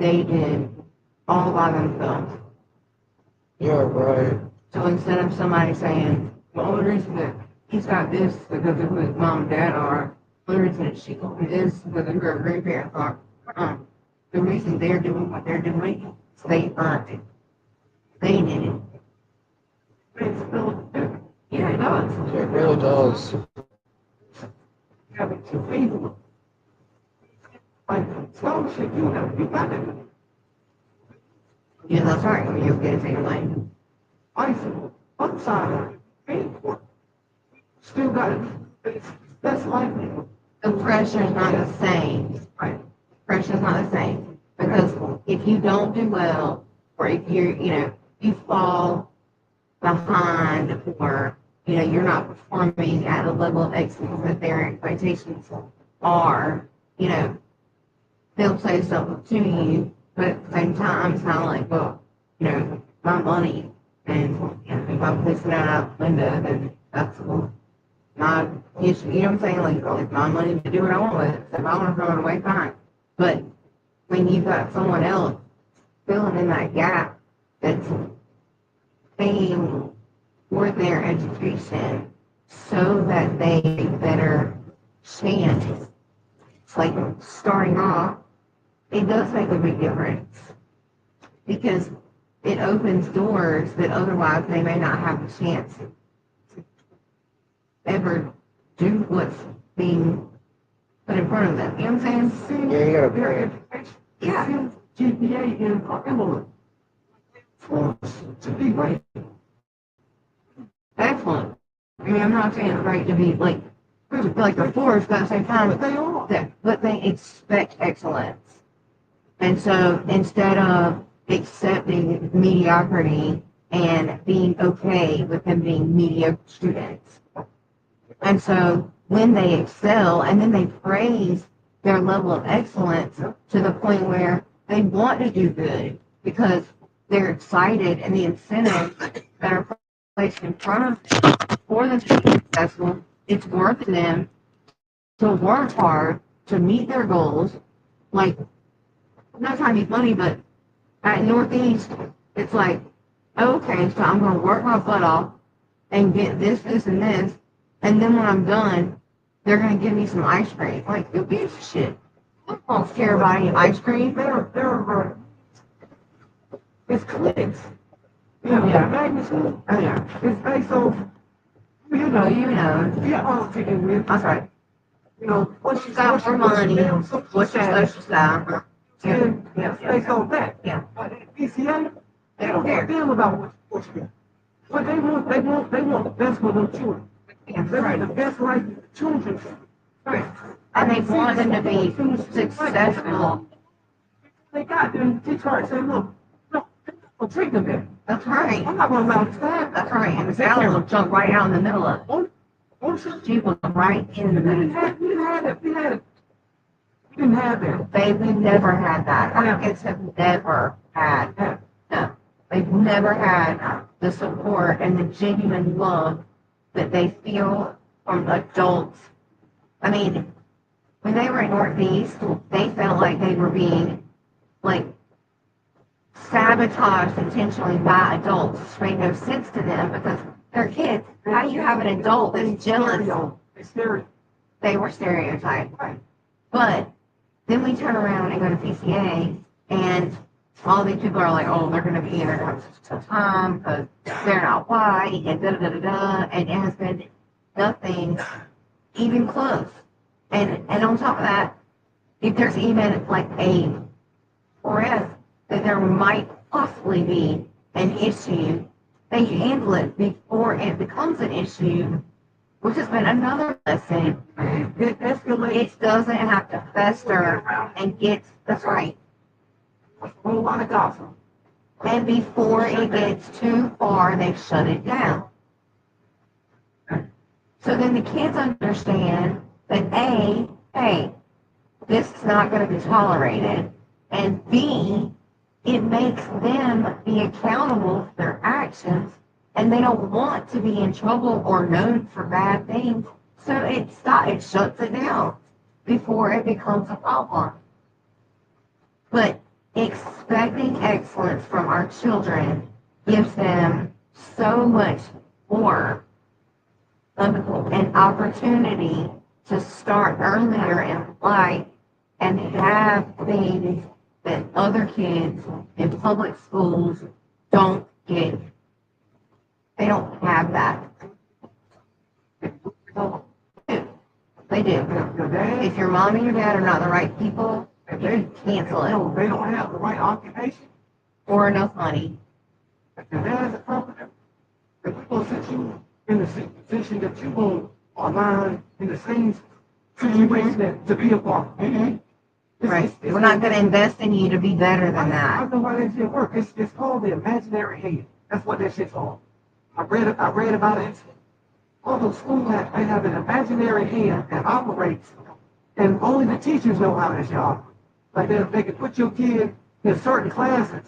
they did all by themselves. Yeah, right. So instead of somebody saying, well, the reason that he's got this because of who his mom and dad are, the reason that she got this because of who her grandparents are, the reason they're doing what they're doing is they earned it. They did it. It's still, yeah, it does. It really does. Having to people. Like, scholarship, you got it. Yeah, that's right. You'll get it anyway. I said, outside, paid for it. Still got it. That's like the pressure is not the same. Right. Pressure is not the same. Because if you don't do well, or if you fall behind, or, you're not performing at the level of excellence that their expectations are, they'll say something to you, but at the same time, it's not like, well, my money, and if I'm pushing that out the window, then that's my issue. You know what I'm saying? Like, it's my money to do what I want with it. So if I want to throw it away, fine. But when you've got someone else filling in that gap that's paying for their education so that they better stand, it's like starting off, it does make a big difference because it opens doors that otherwise they may not have a chance to ever do what's being put in front of them. You know what I'm saying? Yeah, you gotta Yeah. GPA in Emily for to be great. Excellent. I mean, I'm not saying it's right to be like a force, but at the same time, but they are. But they expect excellence. And so instead of accepting mediocrity and being okay with them being mediocre students. And so when they excel and then they praise their level of excellence to the point where they want to do good because they're excited and the incentives that are placed in front of them for them to be successful, it's worth them to work hard to meet their goals. Like, I'm not trying to be funny, but at Northeast, it's like, okay, so I'm going to work my butt off and get this, this, and this, and then when I'm done, they're going to give me some ice cream. Like, who gives a shit? I don't care about any ice cream. It's clicks. Yeah. Magnitude. Oh, yeah. It's based on, you know. Yeah, I'll take it with. That's right. What you got for money, what's your social style. Yeah. It's based on that. Yeah. PCA, they don't care damn about what you got. But they want the best for their children. Yeah, they want the best life for the children. Right. And they want them to be successful. They got them, they try to say, look, no, don't treat them there. That's right. I'm not going to allow that. That's right. And the salad will jump right out in the middle of it. She was right in the middle. We didn't have that. We've never had that. Our kids have never had that. No. They've never had the support and the genuine love that they feel from adults. I mean, when they were in Northeast, they felt like they were being, like, sabotaged intentionally by adults, which made no sense to them because they're kids. How do you have an adult that's jealous? They were stereotyped. But then we turn around and go to PCA, and all these people are like, oh, they're going to be in there having such a tough time because they're not white, and da-da-da-da-da, and it has been nothing even close. And on top of that, if there's even like a threat that there might possibly be an issue, they handle it before it becomes an issue, which has been another lesson. It doesn't have to fester and get, that's right, a whole lot of gossip. And before it gets too far, they shut it down. So then the kids understand that A, hey, this is not going to be tolerated, and B, it makes them be accountable for their actions, and they don't want to be in trouble or known for bad things, so it shuts it down before it becomes a problem. But expecting excellence from our children gives them so much more of an opportunity to start earlier in life and have things that other kids in public schools don't get. They don't have that. They do. If your mom and your dad are not the right people, you cancel it. They don't have the right occupation. Or enough money. If your dad's a carpenter, if we're gonna set you in the same position that you will align in the same situation that to be a part. Right. We're not going to invest in you to be better than I that. know why that shit work. It's called the imaginary hand. That's what that shit's called. I read about it. All those schools they have an imaginary hand that operates, and only the teachers know how this job. Like they can put your kid in certain classes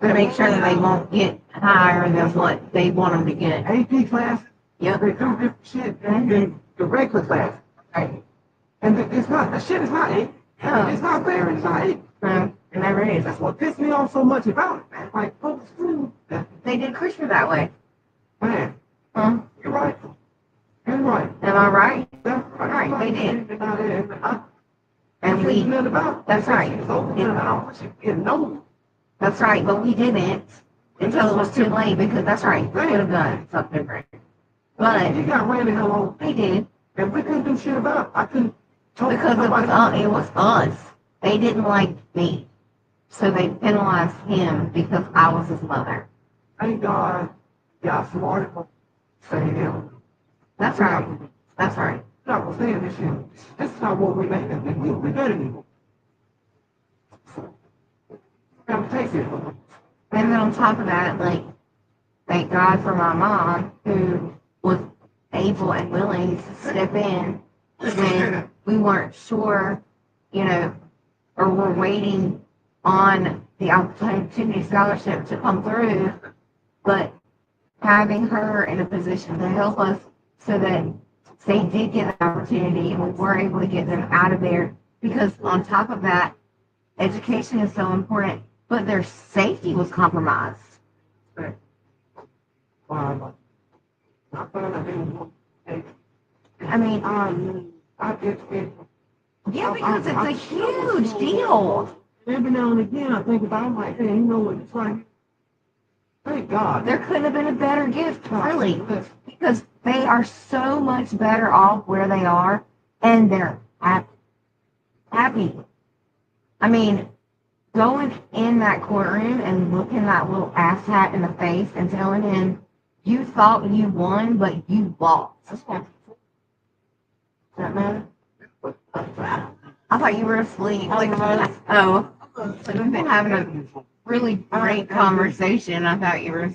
To make sure that they won't get higher than what they want them to get. AP classes. Yep. They do different shit than the regular class. Right. And it's not, the shit is not it. No. It's not fair, it's not it. No, it never is. That's what pissed me off so much about it, man. Like, public school, They did Christian that way. man, Huh? you're right. You're right. Am I right? That's right. Right, they did. And And we, that's right. No. That's right, but we didn't until it was too late because that's right. We would have done something different. But You got ran the hell on, they did and we couldn't do shit about it. I couldn't talk because nobody. it was us. They didn't like me. So they penalized him because I was his mother. Thank God, y'all smart enough to say him. That's right. That's right. Not gonna say this shit. This is not what we make it. We better than you. Gotta take it. And then on top of that, like, thank God for my mom who was able and willing to step in when we weren't sure, you know, or were waiting on the opportunity scholarship to come through, but having her in a position to help us so that they did get the opportunity and we were able to get them out of there because on top of that, education is so important, but their safety was compromised. Wow. I found out they was I mean, I get it. yeah, because it's a huge deal. Every now and again, I think about, I'm like, hey, you know what, it's like, thank God. There couldn't have been a better gift, really, because they are so much better off where they are, and they're happy. I mean, going in that courtroom and looking that little asshat in the face and telling him, you thought you won, but you lost. Does that matter? I thought you were asleep. Like, oh, like we've been having a really great conversation. I thought you were.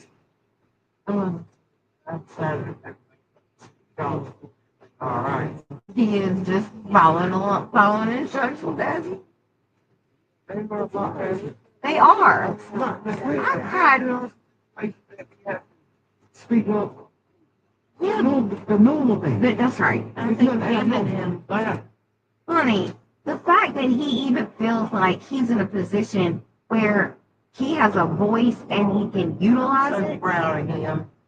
All right. He is just following instructions, Daddy. They are. I cried. Speak up. Yeah, The normal thing. that's right. I think even funny, the fact that he even feels like he's in a position where he has a voice and he can utilize it.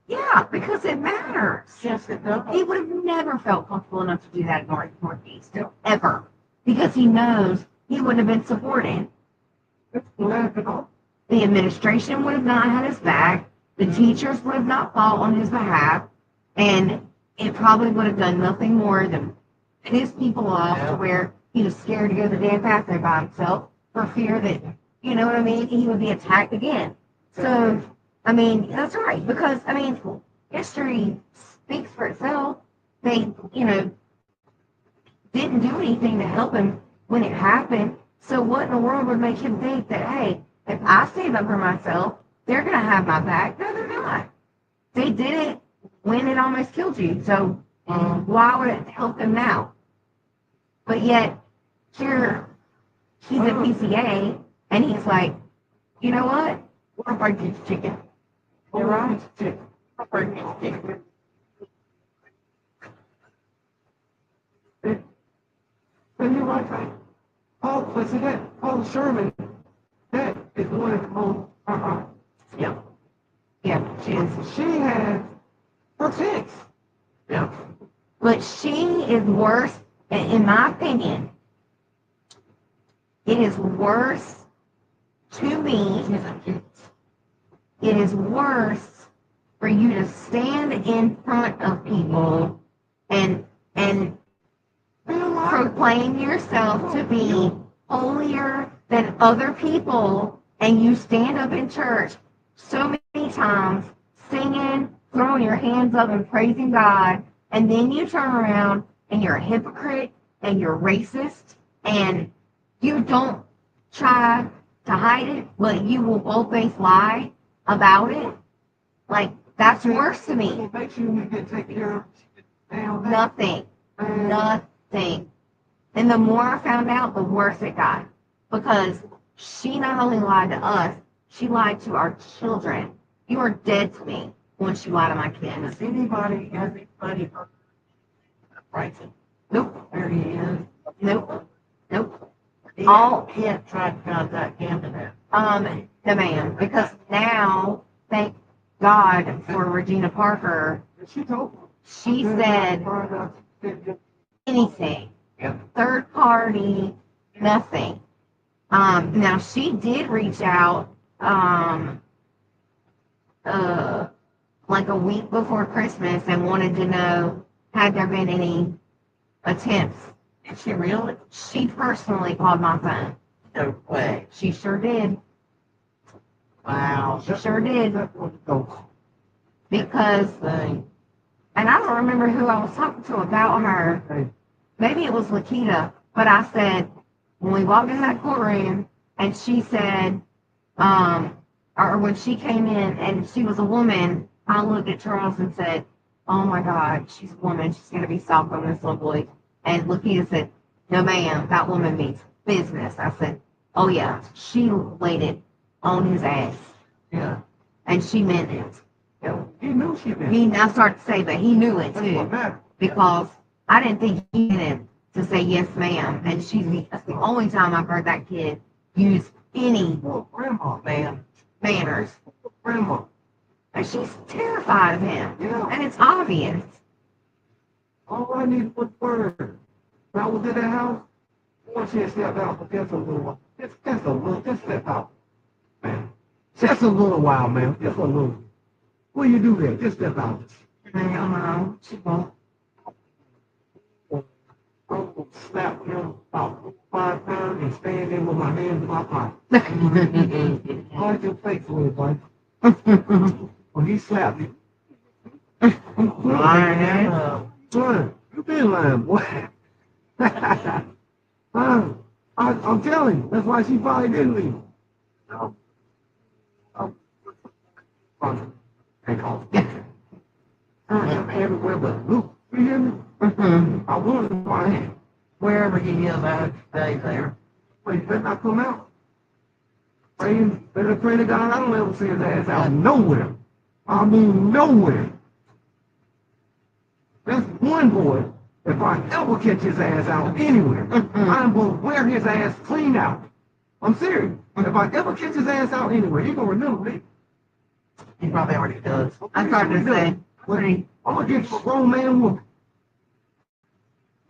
Yeah, because it matters. Yes, it does. He would have never felt comfortable enough to do that in Northeast, ever. Because he knows he wouldn't have been supported. The administration would have not had his back. The teachers would have not fought on his behalf. And it probably would have done nothing more than piss people off to where he was scared to go to the damn bathroom by himself for fear that, you know what I mean, he would be attacked again. So, I mean, that's right. Because, I mean, history speaks for itself. They, you know, didn't do anything to help him when it happened. So what in the world would make him think that, hey, if I stand up for myself, they're going to have my back? No, they're not. They did it when it almost killed you. So why would it help him now? But yet, here, he's at PCA, and he's like, you know what? What if I get chicken? You're right. What if I get chicken? And you're right. Paul Sherman, that is one of the most, Yeah. Yeah, she is. she has her fix. Yeah. But she is worse, in my opinion, it is worse to me. It is worse for you to stand in front of people and proclaim yourself to be holier than other people, and you stand up in church so many times singing, throwing your hands up and praising God, and then you turn around and you're a hypocrite and you're racist and you don't try to hide it, but you will bold-faced lie about it. Like, that's worse to me. What makes you get taken care of? Damn, Nothing. Nothing. And the more I found out, the worse it got. Because she not only lied to us, she lied to our children. You are dead to me when she lied to my kids. Has anybody heard Bryson? Nope. There he is. Nope. Nope. He All- he had tried to contact him and No ma'am. Because now, thank God for Regina Parker, she told me. she said anything. Yep. Third party, nothing. Now she did reach out, like a week before Christmas and wanted to know, had there been any attempts? Did she really? She personally called my phone. No way. She sure did. Wow. She sure did. That's what it goes. Because, Thing. and I don't remember who I was talking to about her. Hey, Maybe it was Lakita, but I said, when we walked in that courtroom, and she said, or when she came in and she was a woman, I looked at Charles and said, oh my God, she's a woman. She's going to be soft on this little boy. And Lakita said, no ma'am, that woman means business. I said, oh yeah, she laid it on his ass. Yeah. And she meant it. he knew she meant. I started to say, but he knew it That's too. what mattered. Because I didn't think he needed to say yes ma'am. And that's the only time I've heard that kid use any Poor grandma, Man. manners. grandma. And she's terrified of him. Yeah. And it's obvious. All I needed was word. When I was in that house, once she had stepped out for just a little while. Just step out, man. Just a little while, man. Just a little. What do you do there? Just step out. I don't know. She won't. I will slap him about 5 times and stand there with my hands in my pocket. How's your face, little boy? When he slapped me. Lying up. Son, you been lying, boy. I'm telling you, that's why she probably didn't leave. Take off. I am everywhere but Luke. You hear me? I wanted to find Wherever he is, I would stay there. but he better not come out. Better pray to God I don't ever see his ass out nowhere. I mean nowhere. That's one boy. If I ever catch his ass out anywhere, I'm gonna wear his ass clean out. I'm serious. If I ever catch his ass out anywhere, he gonna remember me. He probably already does. I started to say, But I'm gonna get you a grown man whooping.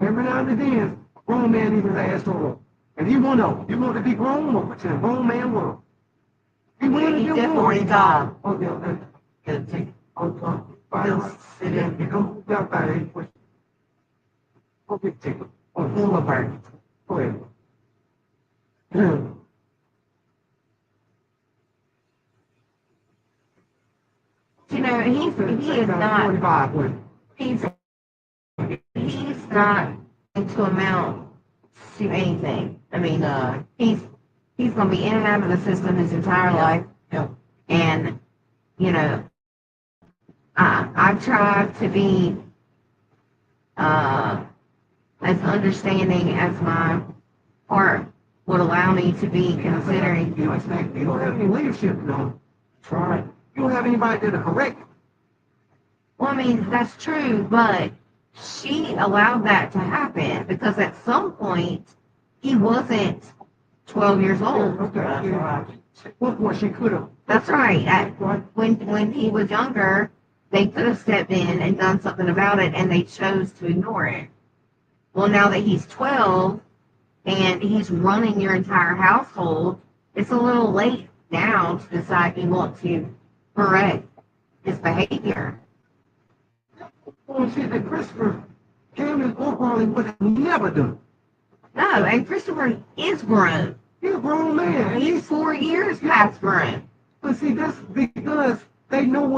Every now and then, a grown man needs his ass to roll. And he won't know. You want to be grown or what you grown man will. He wanted to he be definitely grown. died. Oh, yeah, Good thing. Just sit in. You don't got that ain't push. Okay, take it. Oh, Full of burn. go ahead. You know, he is not, 45 when. he's not going to amount to anything. I mean, he's going to be in and out of the system his entire life. Yep. And, you know, I've tried to be as understanding as my heart would allow me to be, considering. You don't have any leadership, you know. That's right. You don't have anybody there to correct. Well, I mean, that's true, but she allowed that to happen because at some point he wasn't 12 years old. Okay, That's yeah. right. What more she could have. That's right. When he was younger, they could have stepped in and done something about it, and they chose to ignore it. Well, now that he's 12 and he's running your entire household, it's a little late now to decide you want to correct his behavior. Well, see, that Christopher Cameron O'Reilly would have never done. No, and Christopher is grown. He's a grown man. And He's 4 years past grown. but see, that's because they know what